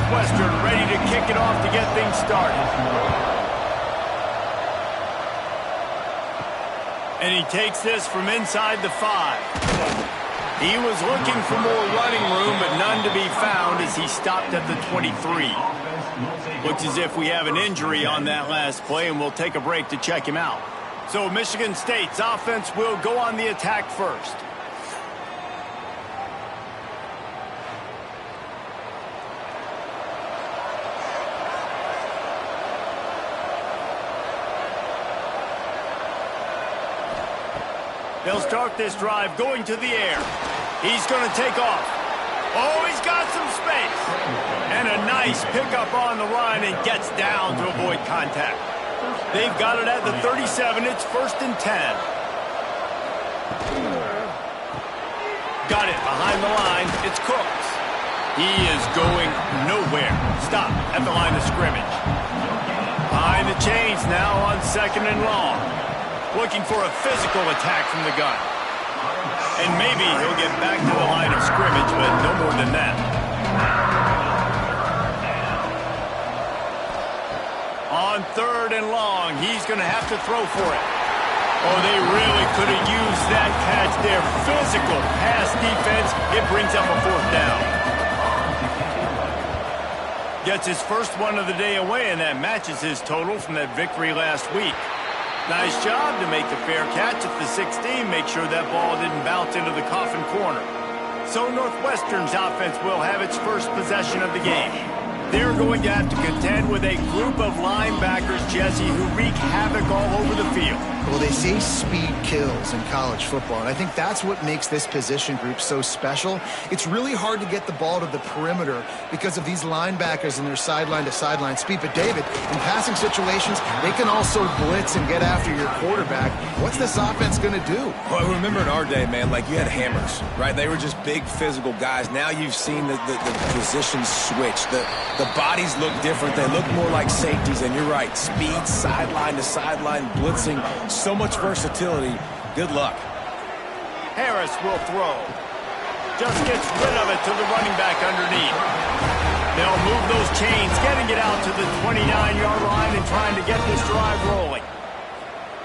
Northwestern ready to kick it off to get things started. And he takes this from inside the 5. He was looking for more running room, but none to be found as he stopped at the 23. Looks as if we have an injury on that last play, and we'll take a break to check him out. So Michigan State's offense will go on the attack first. They'll start this drive going to the air. He's going to take off. Oh, he's got some space. And a nice pickup on the run and gets down to avoid contact. They've got it at the 37. It's 1st and 10. Got it behind the line. It's Cooks. He is going nowhere. Stop at the line of scrimmage. Behind the chains now on 2nd and long. Looking for a physical attack from the gun. And maybe he'll get back to the line of scrimmage, but no more than that. On 3rd and long, he's going to have to throw for it. Oh, they really could have used that catch there. Physical pass defense. It brings up a 4th down. Gets his first one of the day away, and that matches his total from that victory last week. Nice job to make the fair catch at the 16. Make sure that ball didn't bounce into the coffin corner. So Northwestern's offense will have its first possession of the game. They're going to have to contend with a group of linebackers, Jesse, who wreak havoc all over the field. Well, they say speed kills in college football, and I think that's what makes this position group so special. It's really hard to get the ball to the perimeter because of these linebackers and their sideline-to-sideline speed. But, David, in passing situations, they can also blitz and get after your quarterback. What's this offense going to do? Well, remember in our day, man, like you had hammers, right? They were just big physical guys. Now you've seen the positions switch. The bodies look different. They look more like safeties, and you're right. Speed, sideline-to-sideline, blitzing. So much versatility. Good luck. Harris will throw. Just gets rid of it to the running back underneath. They'll move those chains, getting it out to the 29-yard line and trying to get this drive rolling.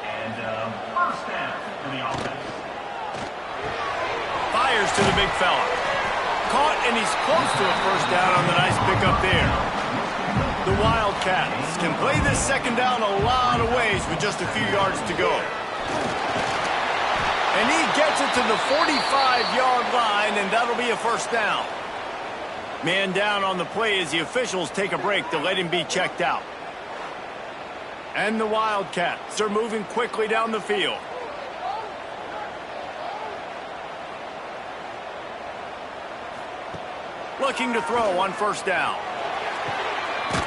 And first down for the offense. Fires to the big fella. Caught, and he's close to a first down on the nice pickup there. The Wildcats can play this second down a lot of ways with just a few yards to go. And he gets it to the 45-yard line, and that'll be a first down. Man down on the play as the officials take a break to let him be checked out. And the Wildcats are moving quickly down the field. Looking to throw on first down.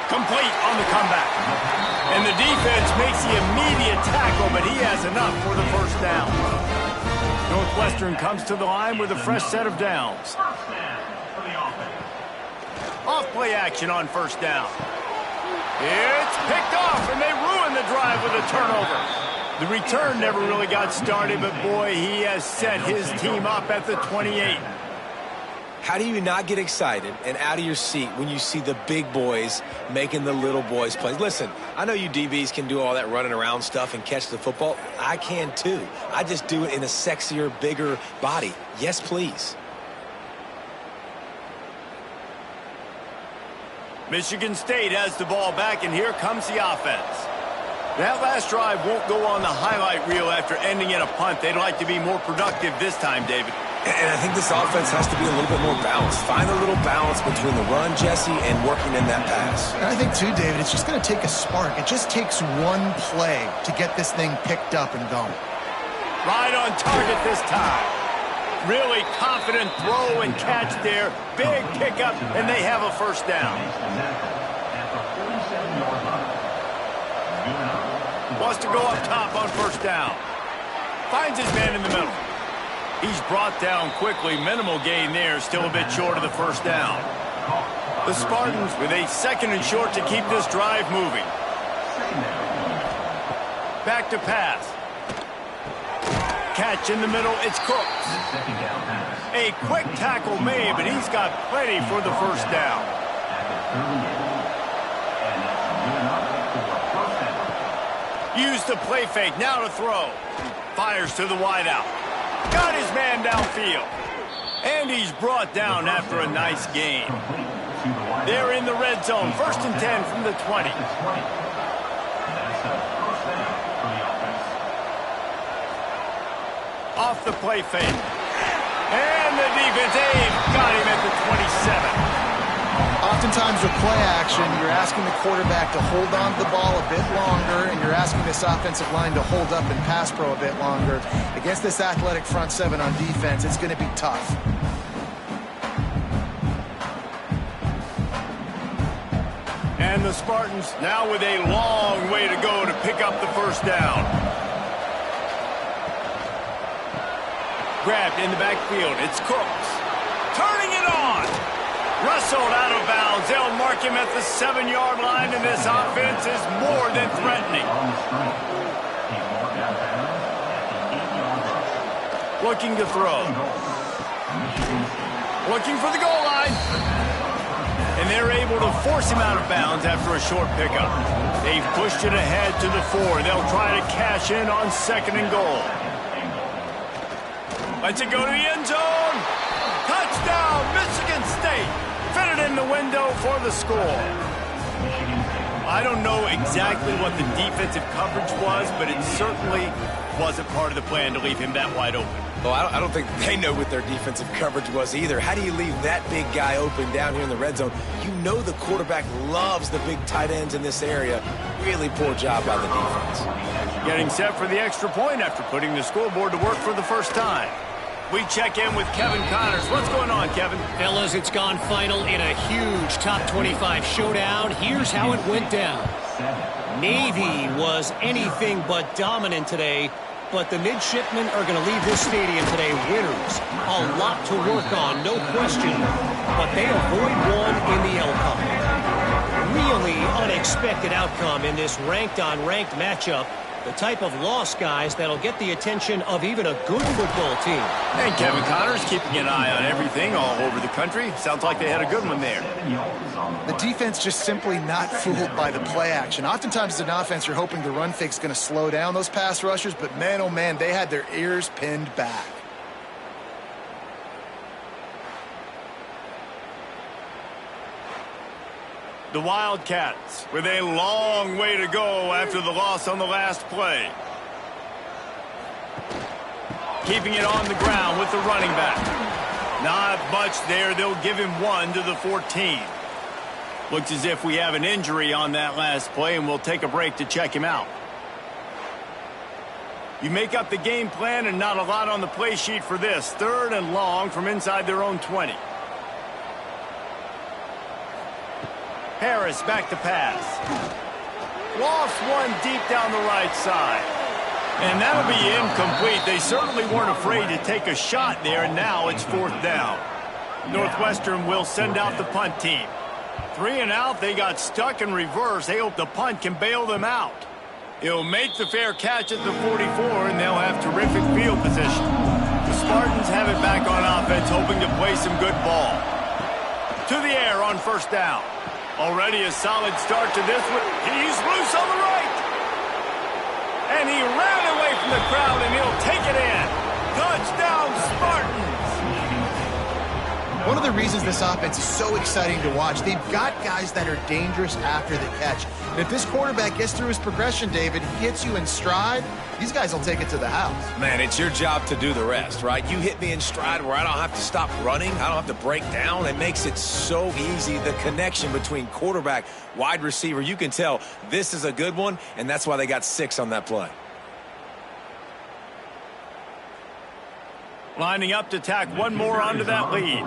Complete on the comeback. And the defense makes the immediate tackle, but he has enough for the first down. Northwestern comes to the line with a fresh set of downs. First down for the offense. Off play action on first down. It's picked off, and they ruin the drive with a turnover. The return never really got started, but boy, he has set his team up at the 28. How do you not get excited and out of your seat when you see the big boys making the little boys plays? Listen, I know you DBs can do all that running around stuff and catch the football. I can too. I just do it in a sexier, bigger body. Yes, please. Michigan State has the ball back, and here comes the offense. That last drive won't go on the highlight reel after ending in a punt. They'd like to be more productive this time, David. And I think this offense has to be a little bit more balanced. Find a little balance between the run, Jesse, and working in that pass. And I think, too, David, it's just going to take a spark. It just takes one play to get this thing picked up and going. Right on target this time. Really confident throw and catch there. Big pickup, and they have a first down. Wants to go up top on first down. Finds his man in the middle. He's brought down quickly. Minimal gain there. Still a bit short of the first down. The Spartans with a 2nd and short to keep this drive moving. Back to pass. Catch in the middle. It's Cooks. A quick tackle made, but he's got plenty for the first down. Used the play fake, now to throw. Fires to the wideout. Got his man downfield. And he's brought down after a nice gain. They're in the red zone, 1st and 10 from the 20. Off the play fake. And the defense got him at the 27. Oftentimes with play action, you're asking the quarterback to hold on to the ball a bit longer, and you're asking this offensive line to hold up and pass pro a bit longer. Against this athletic front seven on defense, it's going to be tough. And the Spartans now with a long way to go to pick up the first down. Grabbed in the backfield. It's Cooks. Turning it on. Wrestled out of bounds. They'll mark him at the 7-yard line, and this offense is more than threatening. Looking to throw. Looking for the goal line. And they're able to force him out of bounds after a short pickup. They've pushed it ahead to the 4. They'll try to cash in on 2nd and goal. Let's it go to the end zone. Touchdown, Michigan State. Fitted in the window for the score. I don't know exactly what the defensive coverage was, but it certainly wasn't part of the plan to leave him that wide open. Well, I don't think they know what their defensive coverage was either. How do you leave that big guy open down here in the red zone? You know the quarterback loves the big tight ends in this area. Really poor job by the defense. Getting set for the extra point after putting the scoreboard to work for the first time. We check in with Kevin Connors. What's going on, Kevin? Fellas, it's gone final in a huge top 25 showdown. Here's how it went down. Navy was anything but dominant today, but the midshipmen are going to leave this stadium today winners. A lot to work on, no question, but they avoid one in the L-Cup. Really unexpected outcome in this ranked-on-ranked matchup. The type of loss, guys, that'll get the attention of even a good football team. And Kevin Connors keeping an eye on everything all over the country. Sounds like they had a good one there. The defense just simply not fooled by the play action. Oftentimes as an offense, you're hoping the run fake's going to slow down those pass rushers, but man, oh man, they had their ears pinned back. The Wildcats with a long way to go after the loss on the last play. Keeping it on the ground with the running back. Not much there. They'll give him 1 to the 14. Looks as if we have an injury on that last play, and we'll take a break to check him out. You make up the game plan and not a lot on the play sheet for this. 3rd and long from inside their own 20. Harris back to pass. Lost one deep down the right side. And that'll be incomplete. They certainly weren't afraid to take a shot there, and now it's 4th down. Northwestern will send out the punt team. 3 and out, they got stuck in reverse. They hope the punt can bail them out. He'll make the fair catch at the 44, and they'll have terrific field position. The Spartans have it back on offense, hoping to play some good ball. To the air on 1st down. Already a solid start to this one. He's loose on the right. And he ran away from the crowd, and he'll take it in. Touchdown, Spartans. One of the reasons this offense is so exciting to watch, they've got guys that are dangerous after the catch. And if this quarterback gets through his progression, David, he gets you in stride, these guys will take it to the house. Man, it's your job to do the rest, right? You hit me in stride where I don't have to stop running. I don't have to break down. It makes it so easy. The connection between quarterback, wide receiver, you can tell this is a good one, and that's why they got 6 on that play. Lining up to tack one more onto that lead.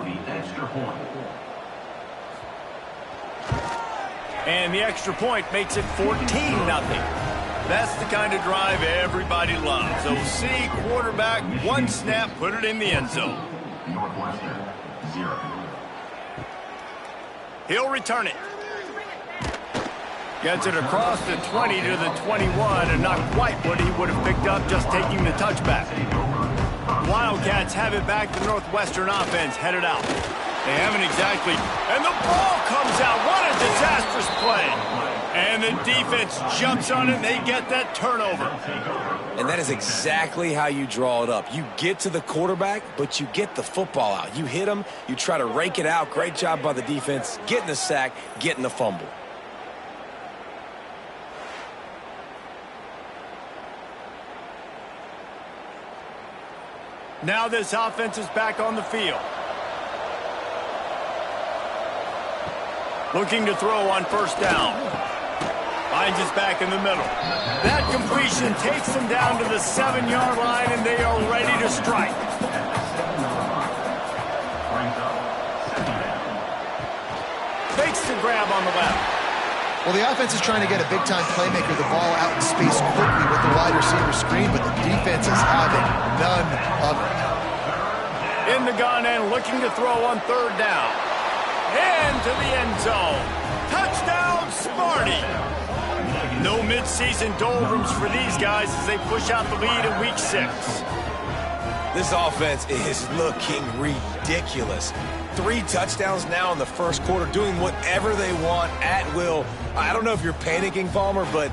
And the extra point makes it 14-0. That's the kind of drive everybody loves. OC quarterback, 1 snap, put it in the end zone. Northwestern, 0. He'll return it. Gets it across the 20 to the 21, and not quite what he would have picked up just taking the touchback. Wildcats have it back. The Northwestern offense headed out. They haven't exactly. And the ball comes out. What a disastrous play. And the defense jumps on it, and they get that turnover. And that is exactly how you draw it up. You get to the quarterback, but you get the football out. You hit him, you try to rake it out. Great job by the defense, getting the sack, getting the fumble. Now this offense is back on the field. Looking to throw on first down. Finds his back in the middle. That completion takes them down to the 7-yard line, and they are ready to strike. Fakes the grab on the left. Well, the offense is trying to get a big-time playmaker the ball out in space quickly with the wide receiver screen, but the defense is having none of it. In the gun and looking to throw on third down. Into the end zone. Touchdown, Smarty. No mid-season doldrums for these guys as they push out the lead in Week 6. This offense is looking ridiculous. 3 touchdowns now in the first quarter, doing whatever they want at will. I don't know if you're panicking, Palmer, but,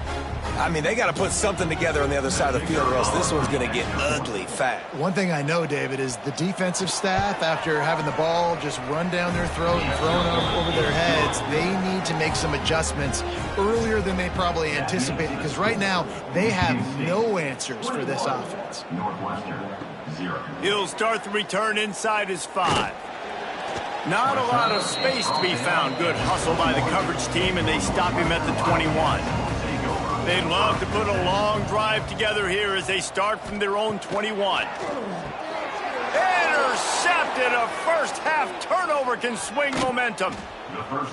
I mean, they got to put something together on the other side of the field or else this one's going to get ugly fast. One thing I know, David, is the defensive staff, after having the ball just run down their throat and thrown over their heads, they need to make some adjustments earlier than they probably anticipated, because right now they have no answers for this offense. He'll start the return inside his 5. Not a lot of space to be found. Good hustle by the coverage team, and they stop him at the 21. They'd love to put a long drive together here as they start from their own 21. Intercepted. A first-half turnover can swing momentum.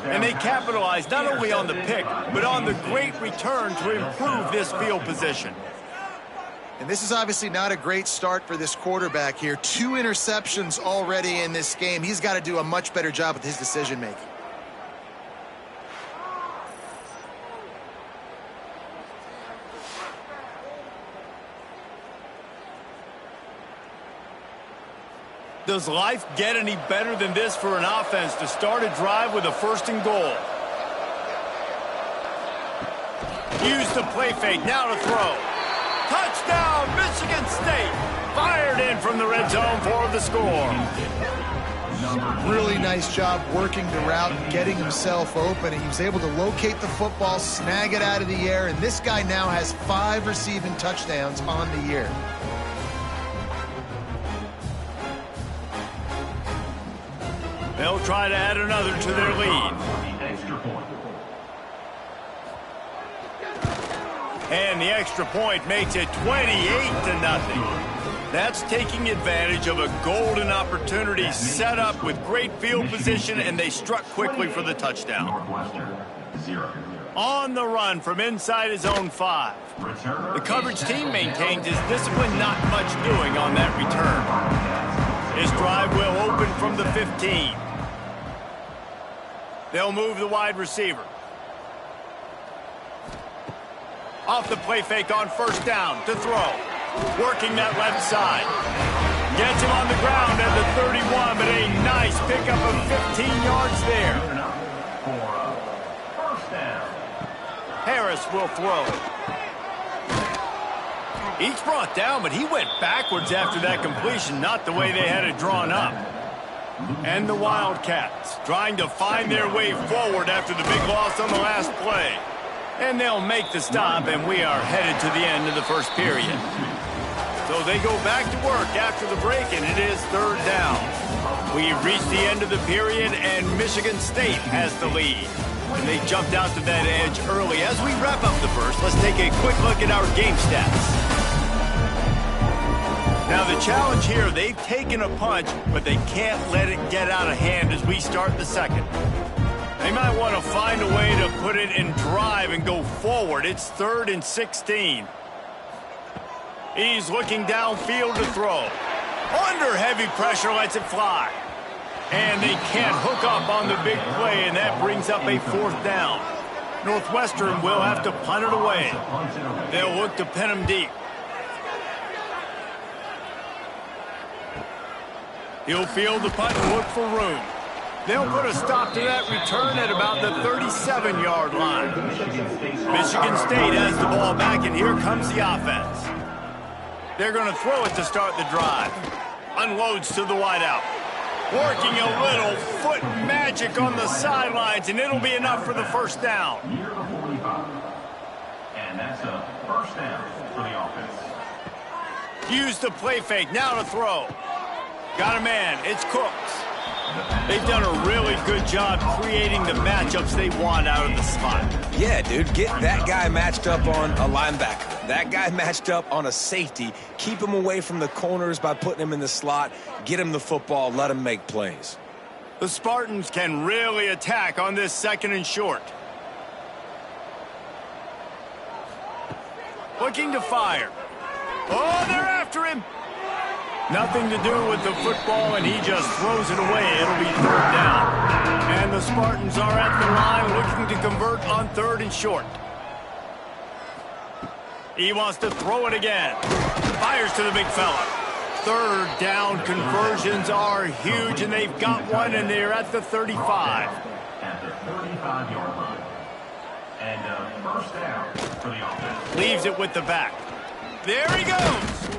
And they capitalize not only on the pick, but on the great return to improve this field position. And this is obviously not a great start for this quarterback here. 2 interceptions already in this game. He's got to do a much better job with his decision-making. Does life get any better than this for an offense to start a drive with a 1st and goal? Use the play fake, now to throw. Touchdown, Michigan State. Fired in from the red zone for the score. Really nice job working the route and getting himself open. He was able to locate the football, snag it out of the air, and this guy now has 5 receiving touchdowns on the year. They'll try to add another to their lead. And the extra point makes it 28-0. That's taking advantage of a golden opportunity set up with great field position, and they struck quickly for the touchdown. On the run from inside his own 5. The coverage team maintains his discipline, not much doing on that return. His drive will open from the 15. They'll move the wide receiver. Off the play fake on first down to throw. Working that left side. Gets him on the ground at the 31, but a nice pickup of 15 yards there. Harris will throw. Each brought down, but he went backwards after that completion, not the way they had it drawn up. And the Wildcats trying to find their way forward after the big loss on the last play. And they'll make the stop, and we are headed to the end of the first period. So they go back to work after the break, and it is 3rd down. We've reached the end of the period, and Michigan State has the lead. And they jumped out to that edge early. As we wrap up the first, let's take a quick look at our game stats. Now the challenge here, they've taken a punch, but they can't let it get out of hand as we start the second. They might want to find a way to put it in drive and go forward. It's 3rd and 16. He's looking downfield to throw. Under heavy pressure, lets it fly. And they can't hook up on the big play, and that brings up a 4th down. Northwestern will have to punt it away. They'll look to pin him deep. He'll field the punt and look for room. They'll put a stop to that return at about the 37-yard line. Michigan State has the ball back, and here comes the offense. They're going to throw it to start the drive. Unloads to the wideout. Working a little foot magic on the sidelines, and it'll be enough for the first down. Near the 45. And that's a first down for the offense. Use the play fake. Now to throw. Got a man. It's Cooks. They've done a really good job creating the matchups they want out of the spot. Yeah, dude, get that guy matched up on a linebacker. That guy matched up on a safety. Keep him away from the corners by putting him in the slot. Get him the football. Let him make plays. The Spartans can really attack on this 2nd and short. Looking to fire. Oh, they're after him. Nothing to do with the football, and he just throws it away. It'll be 3rd down. And the Spartans are at the line looking to convert on 3rd and short. He wants to throw it again. Fires to the big fella. 3rd down conversions are huge, and they've got one, and they're at the 35. At the 35-yard line. And first down for the offense. Leaves it with the back. There he goes.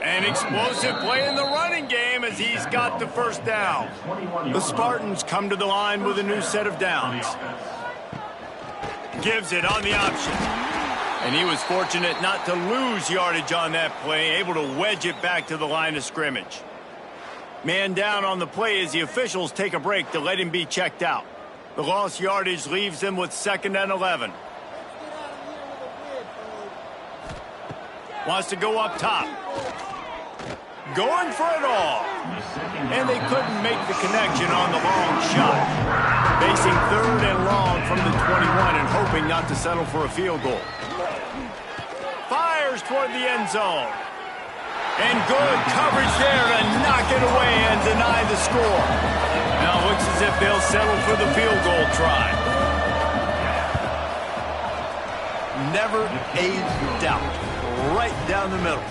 An explosive play in the running game as he's got the first down. The Spartans come to the line with a new set of downs. Gives it on the option. And he was fortunate not to lose yardage on that play, able to wedge it back to the line of scrimmage. Man down on the play as the officials take a break to let him be checked out. The lost yardage leaves them with 2nd and 11. Wants to go up top. Going for it all. And they couldn't make the connection on the long shot. Facing 3rd and long from the 21 and hoping not to settle for a field goal. Fires toward the end zone. And good coverage there to knock it away and deny the score. Now it looks as if they'll settle for the field goal try. Never a doubt. Right down the middle.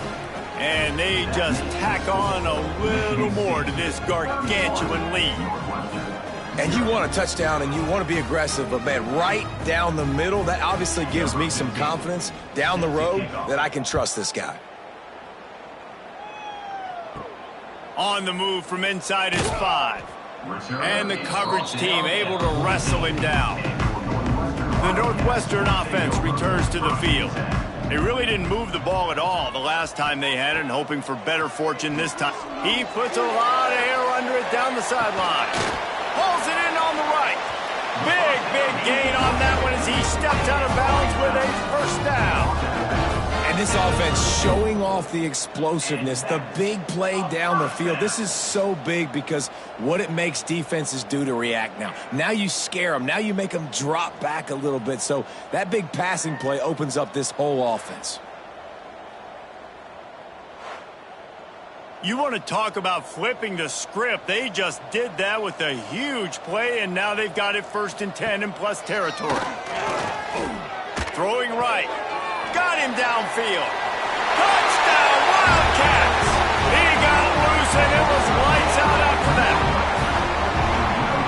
And they just tack on a little more to this gargantuan lead. And you want a touchdown and you want to be aggressive, but man, right down the middle, that obviously gives me some confidence down the road that I can trust this guy. On the move from inside his 5. And the coverage team able to wrestle him down. The Northwestern offense returns to the field. They really didn't move the ball at all the last time they had it, and hoping for better fortune this time. He puts a lot of air under it down the sideline. Pulls it in on the right. Big gain on that one as he stepped out of bounds with a first down. And this offense showing off the explosiveness, the big play down the field. This is so big because what it makes defenses do to react now. Now you scare them. Now you make them drop back a little bit. So that big passing play opens up this whole offense. You want to talk about flipping the script. They just did that with a huge play, and now they've got it 1st and 10 in plus territory. Throwing right. Got him downfield. Touchdown, Wildcats! He got loose, and it was lights out after that.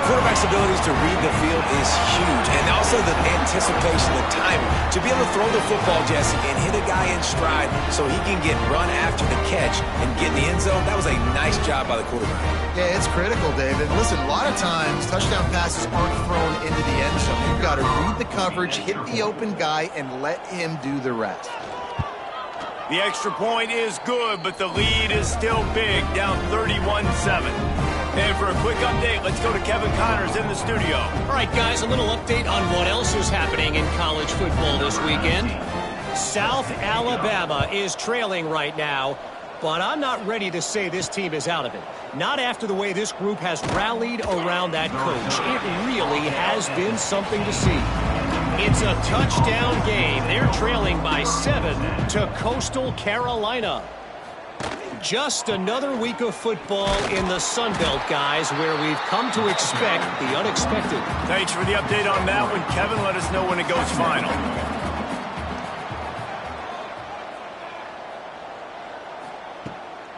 Quarterback's abilities to read the field is huge, and also the anticipation, the timing. To be able to throw the football, Jesse, and hit a guy in stride so he can get run after the catch and get in the end zone, that was a nice job by the quarterback. Yeah, it's critical, David. Listen, a lot of times touchdown passes aren't thrown into the end zone. You've got to read the coverage, hit the open guy, and let him do the rest. The extra point is good, but the lead is still big, down 31-7. And for a quick update, let's go to Kevin Connors in the studio. All right, guys, a little update on what else is happening in college football this weekend. South Alabama is trailing right now, but I'm not ready to say this team is out of it. Not after the way this group has rallied around that coach. It really has been something to see. It's a touchdown game. They're trailing by 7 to Coastal Carolina. Just another week of football in the Sun Belt, guys, where we've come to expect the unexpected. Thanks for the update on that one, Kevin. Let us know when it goes final.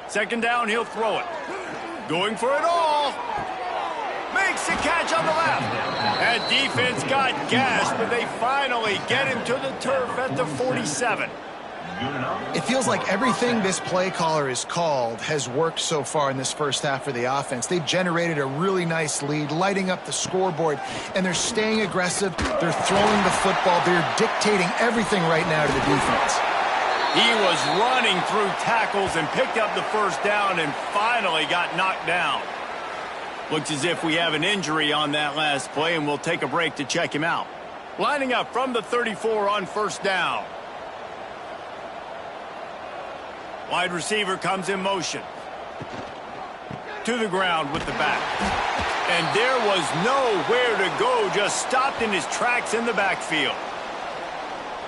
Second down, he'll throw it. Going for it all. Makes the catch on the left. That defense got gashed, but they finally get him to the turf at the 47. It feels like everything this play caller has called has worked so far in this first half for the offense. They've generated a really nice lead, lighting up the scoreboard, and they're staying aggressive. They're throwing the football. They're dictating everything right now to the defense. He was running through tackles and picked up the first down and finally got knocked down. Looks as if we have an injury on that last play, and we'll take a break to check him out. Lining up from the 34 on first down. Wide receiver comes in motion. To the ground with the back. And there was nowhere to go, just stopped in his tracks in the backfield.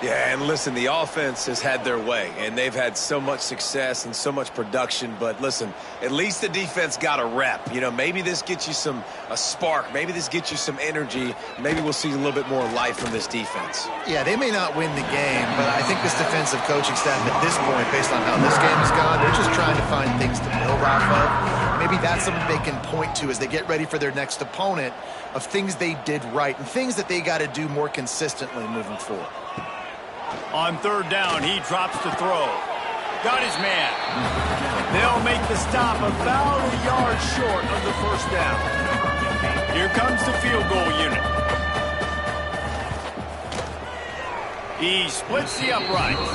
Yeah, and listen, the offense has had their way, and they've had so much success and so much production. But listen, at least the defense got a rep. You know, maybe this gets you a spark. Maybe this gets you some energy. Maybe we'll see a little bit more life from this defense. Yeah, they may not win the game, but I think this defensive coaching staff at this point, based on how this game has gone, they're just trying to find things to build off of. Maybe that's something they can point to as they get ready for their next opponent, of things they did right and things that they got to do more consistently moving forward. On third down, he drops to throw. Got his man. They'll make the stop about a yard short of the first down. Here comes the field goal unit. He splits the uprights.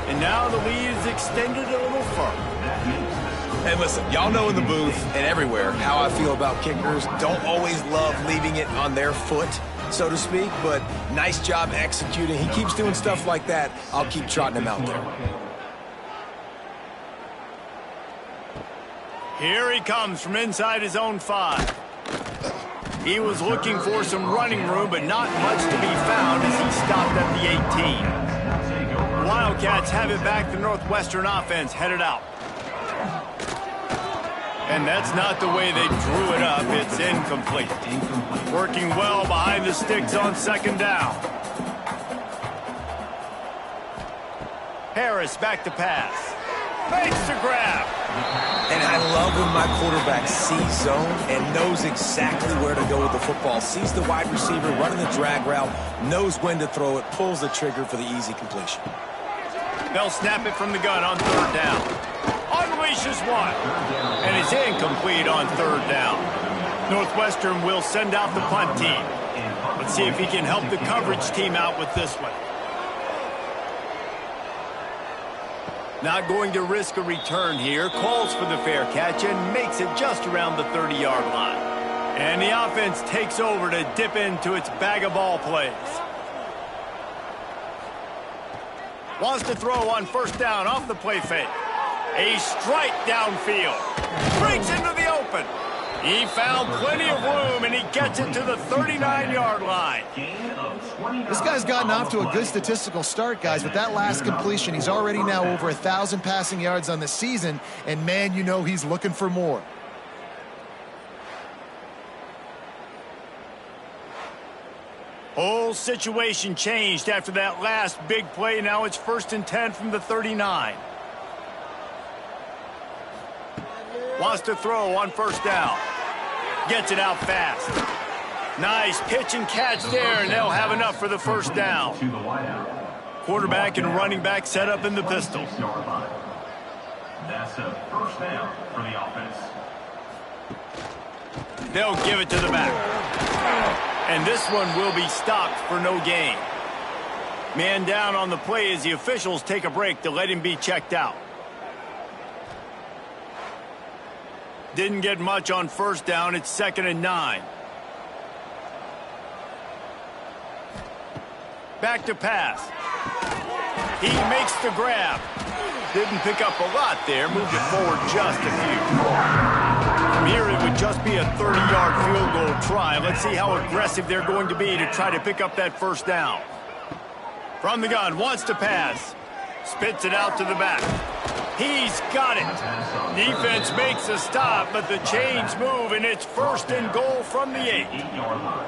And now the lead is extended a little further. And listen, y'all know in the booth and everywhere how I feel about kickers. Don't always love leaving it on their foot, so to speak, but nice job executing. He keeps doing stuff like that. I'll keep trotting him out there. Here he comes from inside his own 5. He was looking for some running room, but not much to be found as he stopped at the 18. Wildcats have it back. The Northwestern offense headed out. And that's not the way they drew it up. It's incomplete. Working well behind the sticks on second down. Harris back to pass. Makes the grab. And I love when my quarterback sees zone and knows exactly where to go with the football. Sees the wide receiver running the drag route, knows when to throw it, pulls the trigger for the easy completion. They'll snap it from the gun on third down. Unleashes one. And it's incomplete on third down. Northwestern will send out the punt team. Let's see if he can help the coverage team out with this one. Not going to risk a return here. Calls for the fair catch and makes it just around the 30-yard line. And the offense takes over to dip into its bag of ball plays. Wants to throw on first down off the play fake. A strike downfield. Breaks into the open. He found plenty of room, and he gets it to the 39-yard line. This guy's gotten off to a good statistical start, guys. With that last completion, he's already now over 1,000 passing yards on the season, and man, you know he's looking for more. Whole situation changed after that last big play. Now it's 1st and 10 from the 39. Wants to throw on first down. Gets it out fast. Nice pitch and catch there, and they'll have enough for the first down. Quarterback and running back set up in the pistol. That's a first down for the offense. They'll give it to the back. And this one will be stopped for no gain. Man down on the play as the officials take a break to let him be checked out. Didn't get much on first down. It's 2nd and 9. Back to pass. He makes the grab. Didn't pick up a lot there. Moved it forward just a few. From here, it would just be a 30-yard field goal try. Let's see how aggressive they're going to be to try to pick up that first down. From the gun, wants to pass. Spits it out to the back. He's got it. Defense makes a stop, but the chains move, and it's 1st and goal from the 8. 8-yard line.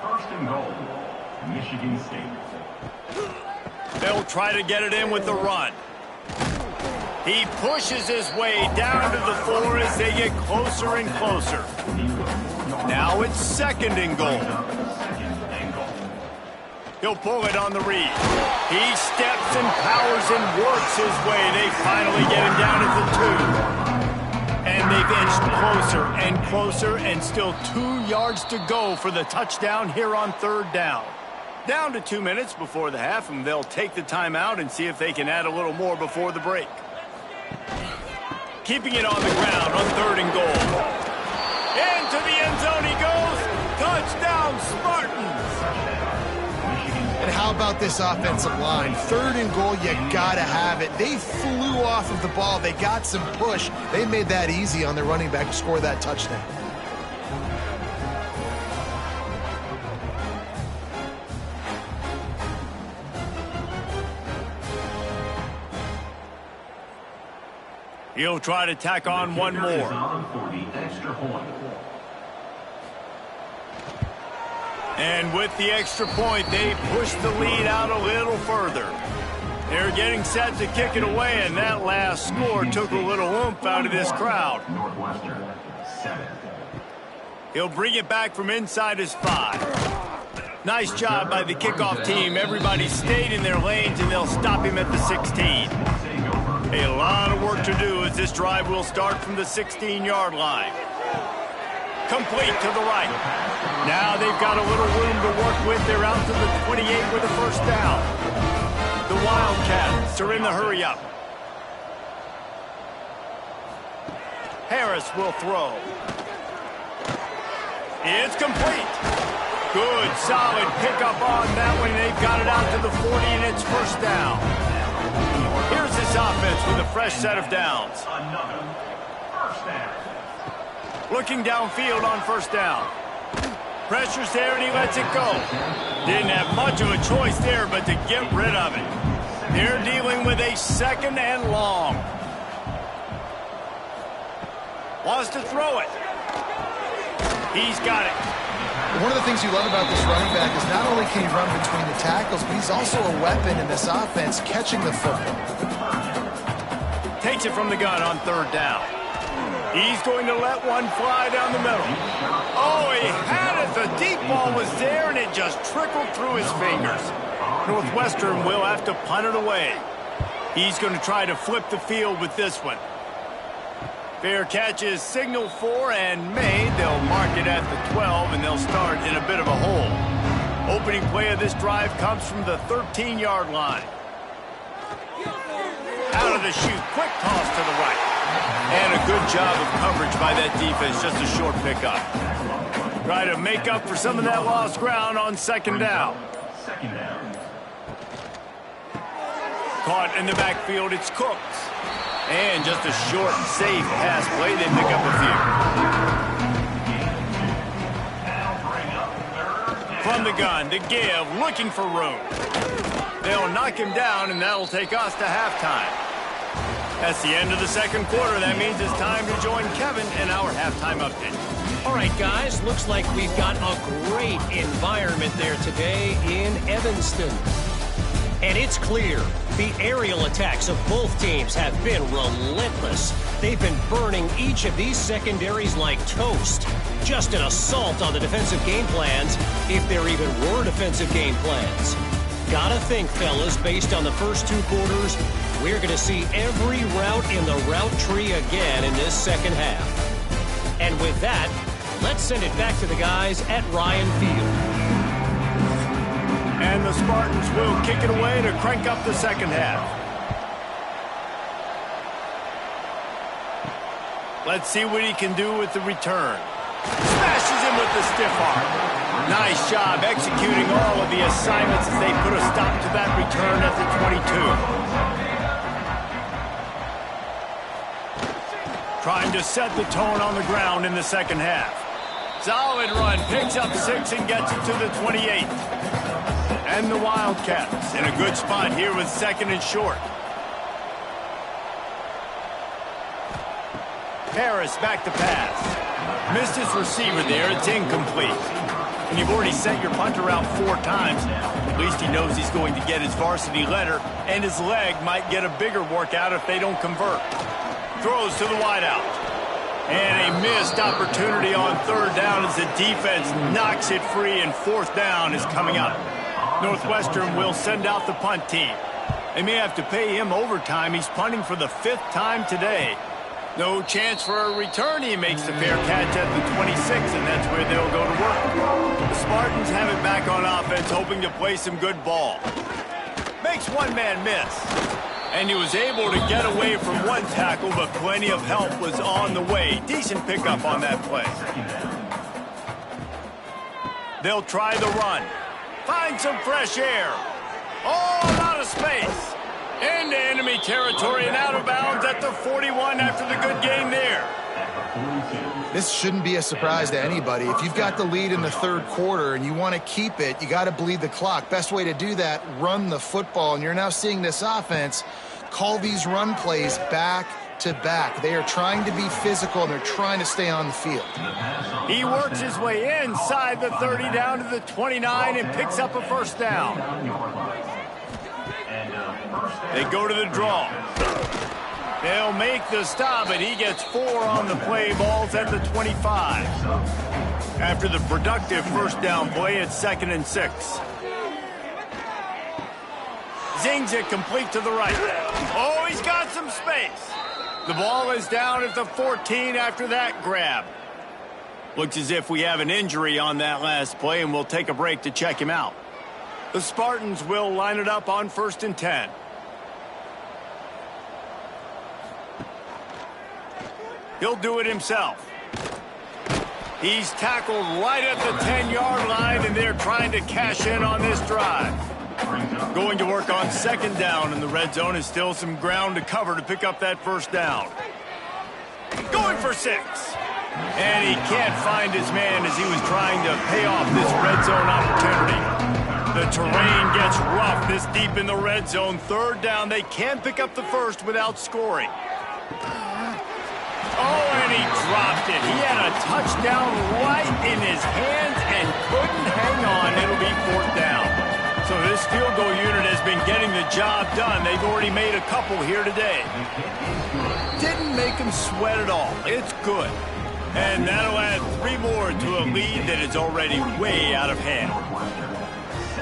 1st and goal, Michigan State. They'll try to get it in with the run. He pushes his way down to the 4 as they get closer and closer. Now it's 2nd and goal. He'll pull it on the read. He steps and powers and works his way. They finally get him down at the 2. And they've inched closer and closer, and still 2 yards to go for the touchdown here on 3rd down. Down to 2 minutes before the half, and they'll take the timeout and see if they can add a little more before the break. Keeping it on the ground on 3rd and goal. Into the end zone he goes. Touchdown, Spartans. And how about this offensive line? 3rd and goal, you gotta have it. They flew off of the ball. They got some push. They made that easy on their running back to score that touchdown. He'll try to tack on one more. And with the extra point, they push the lead out a little further. They're getting set to kick it away, and that last score took a little oomph out of this crowd. He'll bring it back from inside his 5. Nice job by the kickoff team. Everybody stayed in their lanes, and they'll stop him at the 16. A lot of work to do as this drive will start from the 16-yard line. Complete to the right. Now they've got a little room to work with. They're out to the 28 with a 1st down. The Wildcats are in the hurry-up. Harris will throw. It's complete. Good, solid pickup on that one. They've got it out to the 40, and it's 1st down. Here's this offense with a fresh set of downs. Looking downfield on 1st down. Pressure's there, and he lets it go. Didn't have much of a choice there, but to get rid of it. They're dealing with a 2nd and long. Wants to throw it. He's got it. One of the things you love about this running back is not only can he run between the tackles, but he's also a weapon in this offense catching the football. Takes it from the gun on 3rd down. He's going to let one fly down the middle. Oh, he had it. The deep ball was there, and it just trickled through his fingers. Northwestern will have to punt it away. He's going to try to flip the field with this one. Fair catch is signaled for and made. They'll mark it at the 12, and they'll start in a bit of a hole. Opening play of this drive comes from the 13-yard line. Out of the chute, quick toss to the right. And a good job of coverage by that defense, just a short pickup. Try to make up for some of that lost ground on 2nd down. Caught in the backfield, it's Cooks. And just a short, safe pass play. They pick up a few. From the gun, the give, looking for room. They'll knock him down, and that'll take us to halftime. That's the end of the 2nd quarter. That means it's time to join Kevin in our halftime update. All right, guys, looks like we've got a great environment there today in Evanston. And it's clear the aerial attacks of both teams have been relentless. They've been burning each of these secondaries like toast. Just an assault on the defensive game plans, if there even were defensive game plans. Gotta think, fellas, based on the first 2 quarters, we're going to see every route in the route tree again in this 2nd half. And with that, let's send it back to the guys at Ryan Field. And the Spartans will kick it away to crank up the 2nd half. Let's see what he can do with the return. Smashes him with the stiff arm. Nice job executing all of the assignments as they put a stop to that return at the 22. Trying to set the tone on the ground in the 2nd half. Solid run, picks up 6 and gets it to the 28. And the Wildcats in a good spot here with 2nd and short. Harris back to pass. Missed his receiver there. It's incomplete. When you've already sent your punter out 4 times, at least he knows he's going to get his varsity letter, and his leg might get a bigger workout if they don't convert. Throws to the wideout. And a missed opportunity on 3rd down as the defense knocks it free, and 4th down is coming up. Northwestern will send out the punt team. They may have to pay him overtime. He's punting for the 5th time today. No chance for a return. He makes the fair catch at the 26, and that's where they'll go to work. The Spartans have it back on offense, hoping to play some good ball. Makes one man miss. And he was able to get away from one tackle, but plenty of help was on the way. Decent pickup on that play. They'll try the run. Find some fresh air. All out of space. Into enemy territory and out of bounds at the 41 after the good game there. This shouldn't be a surprise to anybody. If you've got the lead in the 3rd quarter and you want to keep it, you got to bleed the clock. Best way to do that, run the football. And you're now seeing this offense call these run plays back to back. They are trying to be physical, and they're trying to stay on the field. He works his way inside the 30 down to the 29 and picks up a 1st down. They go to the draw. They'll make the stop, and he gets 4 on the play. Ball's at the 25. After the productive 1st down play, it's 2nd and 6. Zings it complete to the right. Oh, he's got some space. The ball is down at the 14 after that grab. Looks as if we have an injury on that last play, and we'll take a break to check him out. The Spartans will line it up on 1st and 10. He'll do it himself. He's tackled right at the 10-yard line, and they're trying to cash in on this drive. Going to work on 2nd down, and the red zone is still some ground to cover to pick up that 1st down. Going for 6. And he can't find his man as he was trying to pay off this red zone opportunity. The terrain gets rough this deep in the red zone. 3rd down, they can't pick up the 1st without scoring. Oh, and he dropped it. He had a touchdown right in his hands and couldn't hang on. It'll be 4th down. So this field goal unit has been getting the job done. They've already made a couple here today. Didn't make them sweat at all. It's good. And that'll add 3 more to a lead that is already way out of hand.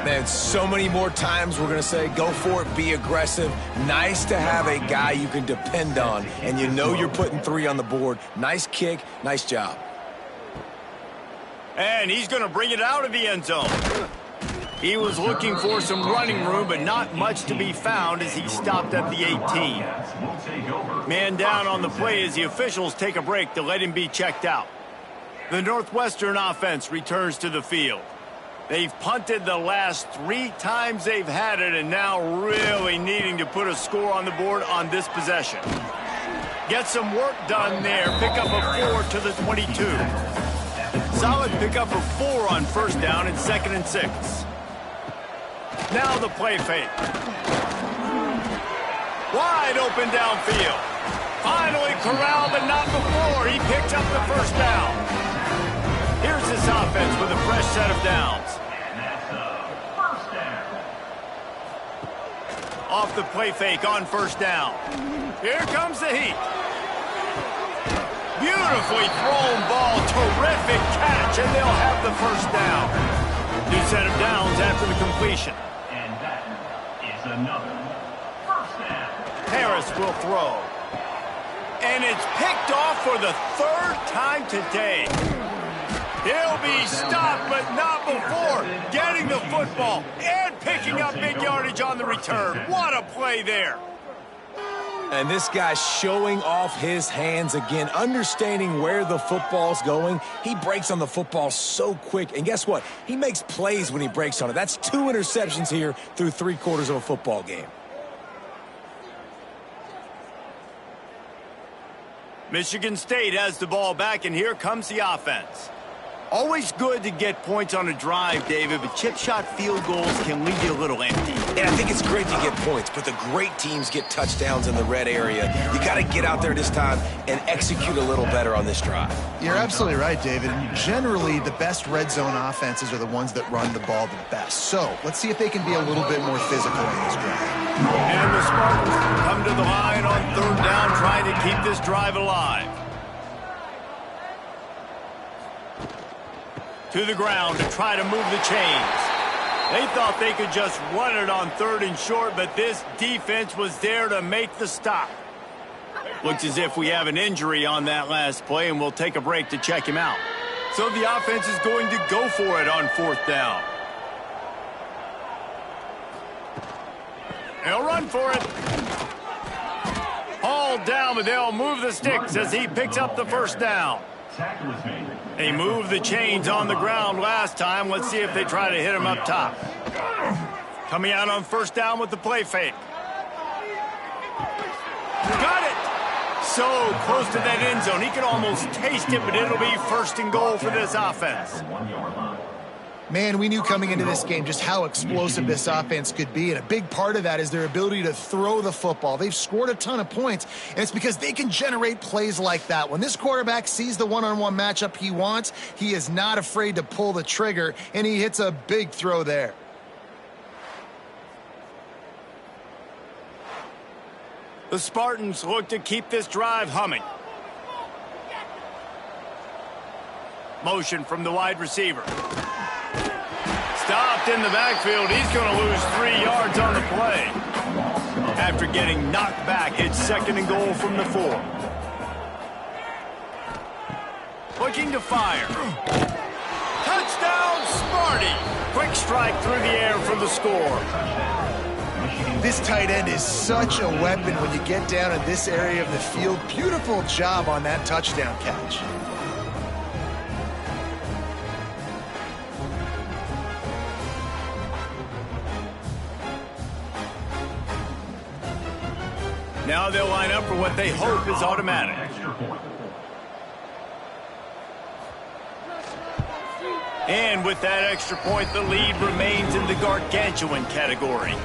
Man, so many more times we're going to say, go for it, be aggressive. Nice to have a guy you can depend on, and you know you're putting 3 on the board. Nice kick, nice job. And he's going to bring it out of the end zone. He was looking for some running room, but not much to be found as he stopped at the 18. Man down on the play as the officials take a break to let him be checked out. The Northwestern offense returns to the field. They've punted the last 3 times they've had it, and now really needing to put a score on the board on this possession. Get some work done there. Pick up a 4 to the 22. Solid pickup of 4 on 1st down and 2nd and 6. Now the play fake. Wide open downfield. Finally corralled, but not before. He picked up the 1st down. Here's this offense with a fresh set of downs. Off the play fake on 1st down. Here comes the heat. Beautifully thrown ball. Terrific catch, and they'll have the 1st down. New set of downs after the completion. And that is another 1st down. Harris will throw. And it's picked off for the 3rd time today. He'll be stopped, but not before getting the football and picking up big yardage on the return. What a play there. And this guy's showing off his hands again, understanding where the football's going. He breaks on the football so quick. And guess what? He makes plays when he breaks on it. That's 2 interceptions here through 3 quarters of a football game. Michigan State has the ball back, and here comes the offense. Always good to get points on a drive, David, but chip shot field goals can leave you a little empty. And I think it's great to get points, but the great teams get touchdowns in the red area. You got to get out there this time and execute a little better on this drive. You're absolutely right, David. And generally, the best red zone offenses are the ones that run the ball the best. So let's see if they can be a little bit more physical in this drive. And the Spartans come to the line on third down, trying to keep this drive alive. To the ground to try to move the chains. They thought they could just run it on third and short, but this defense was there to make the stop. Looks as if we have an injury on that last play, and we'll take a break to check him out. So the offense is going to go for it on fourth down. They'll run for it. Hauled down, but they'll move the sticks as he picks up the first down. They moved the chains on the ground last time. Let's see if they try to hit him up top. Coming out on first down with the play fake. Got it! So close to that end zone. He can almost taste it, but it'll be first and goal for this offense. Man, we knew coming into this game just how explosive this offense could be, and a big part of that is their ability to throw the football. They've scored a ton of points, and it's because they can generate plays like that. When this quarterback sees the one-on-one matchup he wants, he is not afraid to pull the trigger, and he hits a big throw there. The Spartans look to keep this drive humming. Motion from the wide receiver. Stopped in the backfield. He's going to lose 3 yards on the play. After getting knocked back, it's second and goal from the 4. Looking to fire. Touchdown, Sparty! Quick strike through the air for the score. This tight end is such a weapon when you get down in this area of the field. Beautiful job on that touchdown catch. Now they'll line up for what they hope is automatic. And with that extra point, the lead remains in the gargantuan category.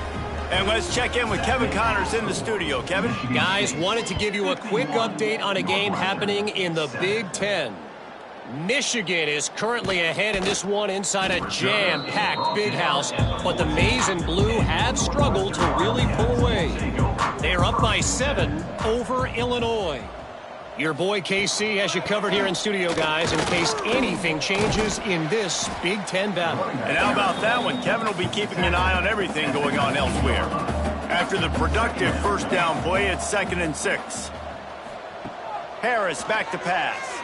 And let's check in with Kevin Connors in the studio. Kevin? Guys, wanted to give you a quick update on a game happening in the Big Ten. Michigan is currently ahead in this one inside a jam-packed Big House, but the Maize and Blue have struggled to really pull away. They are up by 7 over Illinois. Your boy KC has you covered here in studio, guys, in case anything changes in this Big Ten battle. And how about that one? Kevin will be keeping an eye on everything going on elsewhere. After the productive first down play, it's 2nd and 6. Harris back to pass.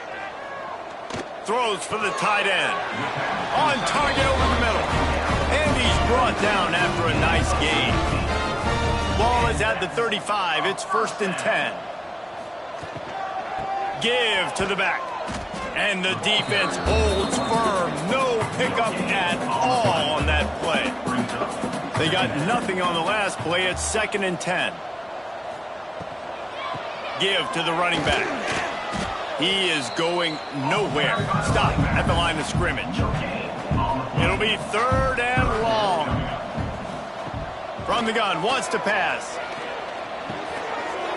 Throws for the tight end. On target over the middle. And he's brought down after a nice gain. Ball is at the 35. It's 1st and 10. Give to the back. And the defense holds firm. No pickup at all on that play. They got nothing on the last play. It's 2nd and 10. Give to the running back. He is going nowhere. Stop at the line of scrimmage. It'll be 3rd and long. From the gun, wants to pass.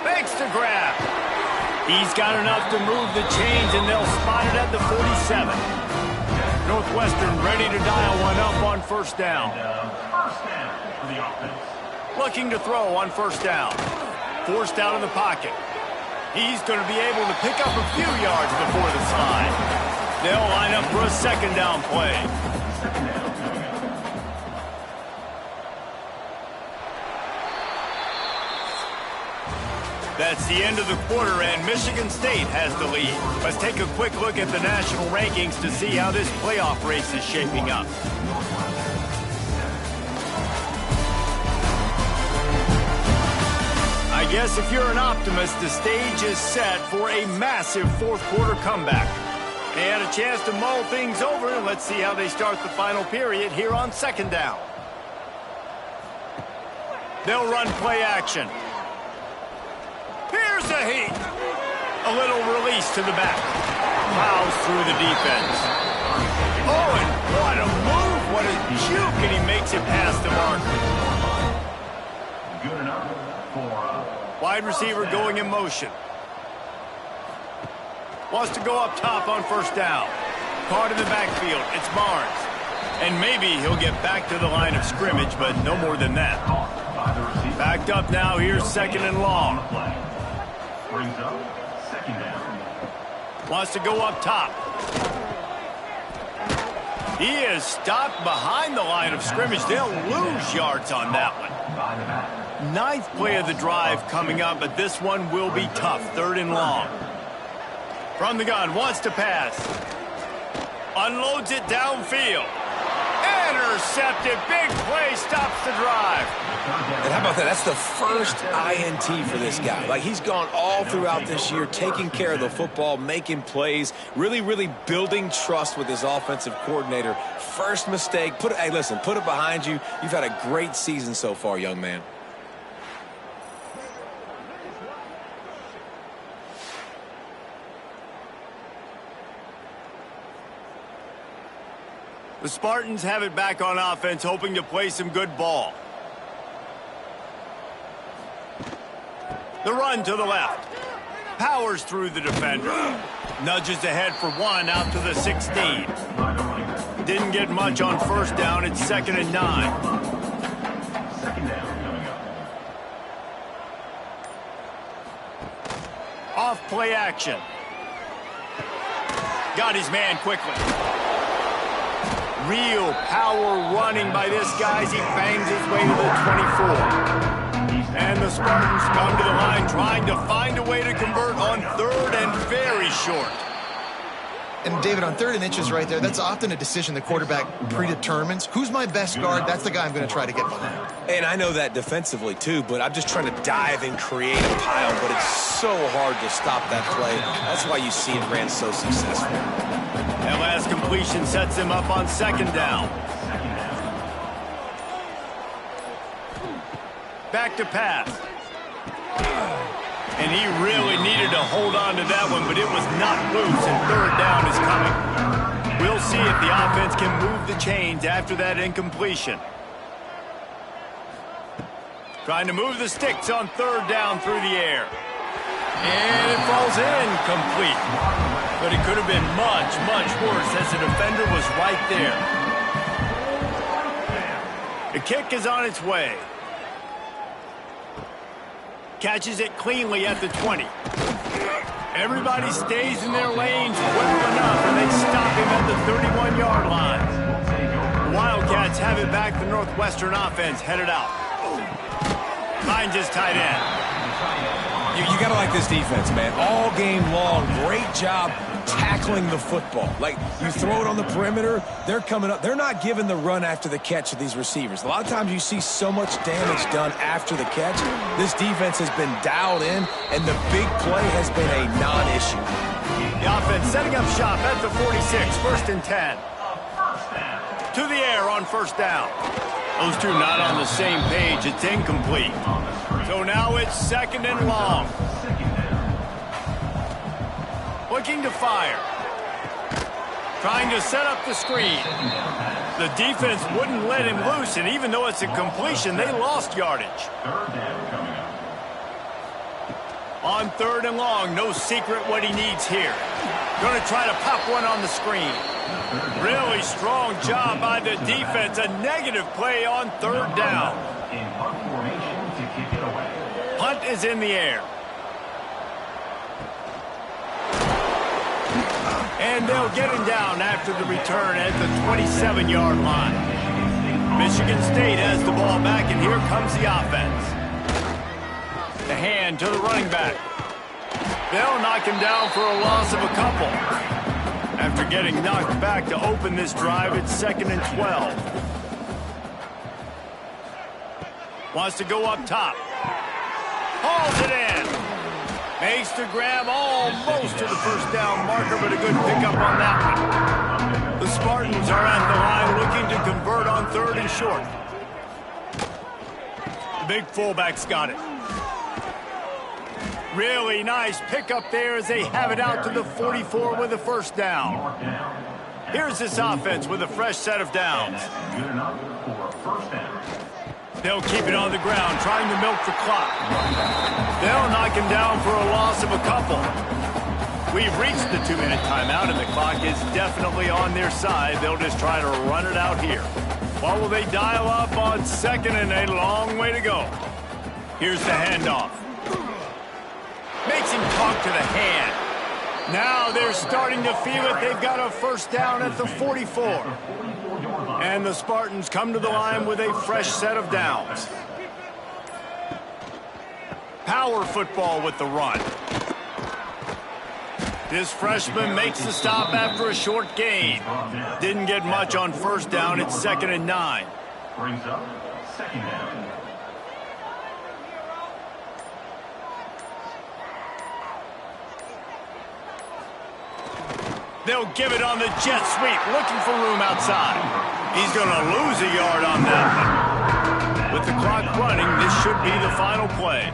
Makes the grab. He's got enough to move the chains, and they'll spot it at the 47. Northwestern ready to dial one up on first down. Looking to throw on first down. Forced out of the pocket. He's going to be able to pick up a few yards before the slide. They'll line up for a 2nd down play. That's the end of the quarter, and Michigan State has the lead. Let's take a quick look at the national rankings to see how this playoff race is shaping up. I guess if you're an optimist, the stage is set for a massive fourth-quarter comeback. They had a chance to mull things over, and let's see how they start the final period here on 2nd down. They'll run play action. Here's a heat. A little release to the back. Plows through the defense. Oh, and what a move. What a juke, and he makes it past the marker. Good enough for Wide receiver going in motion. Wants to go up top on first down. Caught in the backfield. It's Barnes. And maybe he'll get back to the line of scrimmage, but no more than that. Backed up now. Here's second and long. brings up second down. Wants to go up top. He is stopped behind the line of scrimmage. They'll lose yards on that one. Ninth play of the drive coming up, but this one will be tough. Third and long. From the gun, wants to pass. Unloads it downfield. Intercepted. Big play, stops the drive. And how about that? That's the first INT for this guy. Like, he's gone all throughout this year, taking care of the football, making plays, really building trust with his offensive coordinator. First mistake. Hey, listen, put it behind you. You've had a great season so far, young man. The Spartans have it back on offense, hoping to play some good ball. The run to the left. Powers through the defender. Nudges ahead for one out to the 16. Didn't get much on first down. It's 2nd and 9. Second down coming up. Off play action. Got his man quickly. Real power running by this guy as he bangs his way to the 24. And the Spartans come to the line trying to find a way to convert on third and very short. And David, on 3rd and inches right there, that's often a decision the quarterback predetermines. Who's my best guard? That's the guy I'm going to try to get behind. And I know that defensively too, but I'm just trying to dive and create a pile, but it's so hard to stop that play. That's why you see it ran so successful. That last completion sets him up on 2nd down. Back to pass. And he really needed to hold on to that one, but it was not loose, and 3rd down is coming. We'll see if the offense can move the chains after that incompletion. Trying to move the sticks on 3rd down through the air. And it falls incomplete. But it could have been much worse as the defender was right there. The kick is on its way. Catches it cleanly at the 20. Everybody stays in their lanes well enough, and they stop him at the 31-yard line. The Wildcats have it back. The Northwestern offense headed out. Finds his tight end. You got to like this defense, man. All game long, great job tackling the football. Like, you throw it on the perimeter, they're coming up. They're not giving the run after the catch to these receivers. A lot of times you see so much damage done after the catch. This defense has been dialed in, and the big play has been a non-issue. The offense setting up shop at the 46, 1st and 10. To the air on 1st down. Those two not on the same page. It's incomplete. So now it's 2nd and long. Looking to fire. Trying to set up the screen. The defense wouldn't let him loose, and even though it's a completion, they lost yardage. 3rd down coming up. On 3rd and long, no secret what he needs here. Going to try to pop one on the screen. Really strong job by the defense. A negative play on 3rd down. In punt formation to kick it away. Punt is in the air. And they'll get him down after the return at the 27-yard line. Michigan State has the ball back, and here comes the offense. The hand to the running back. They'll knock him down for a loss of a couple. After getting knocked back to open this drive, it's 2nd and 12. Wants to go up top. Hauls it in. Makes the grab almost to the 1st down marker, but a good pickup on that one. The Spartans are at the line looking to convert on 3rd and short. The big fullback's got it. Really nice pickup there as they have it out to the 44 with a 1st down. Here's this offense with a fresh set of downs. Good enough for a first down. They'll keep it on the ground, trying to milk the clock. They'll knock him down for a loss of a couple. We've reached the 2-minute timeout, and the clock is definitely on their side. They'll just try to run it out here. What will they dial up on second and a long way to go? Here's the handoff. Makes him talk to the hand. Now they're starting to feel it. They've got a first down at the 44. And the Spartans come to the line with a fresh set of downs. Power football with the run. This freshman makes the stop after a short gain. Didn't get much on first down. It's 2nd and 9. Brings up second down. They'll give it on the jet sweep, looking for room outside. He's going to lose a yard on that one. With the clock running, this should be the final play.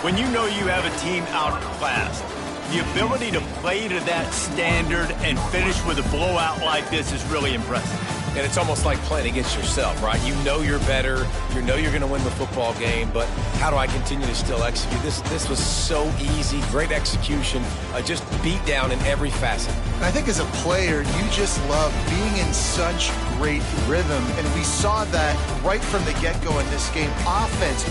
When you know you have a team outclassed, the ability to play to that standard and finish with a blowout like this is really impressive. And it's almost like playing against yourself, right? You know you're better. You know you're going to win the football game, but how do I continue to still execute? This was so easy. Great execution. Just beat down in every facet. I think as a player, you just love being in such great rhythm, and we saw that right from the get-go in this game. Offense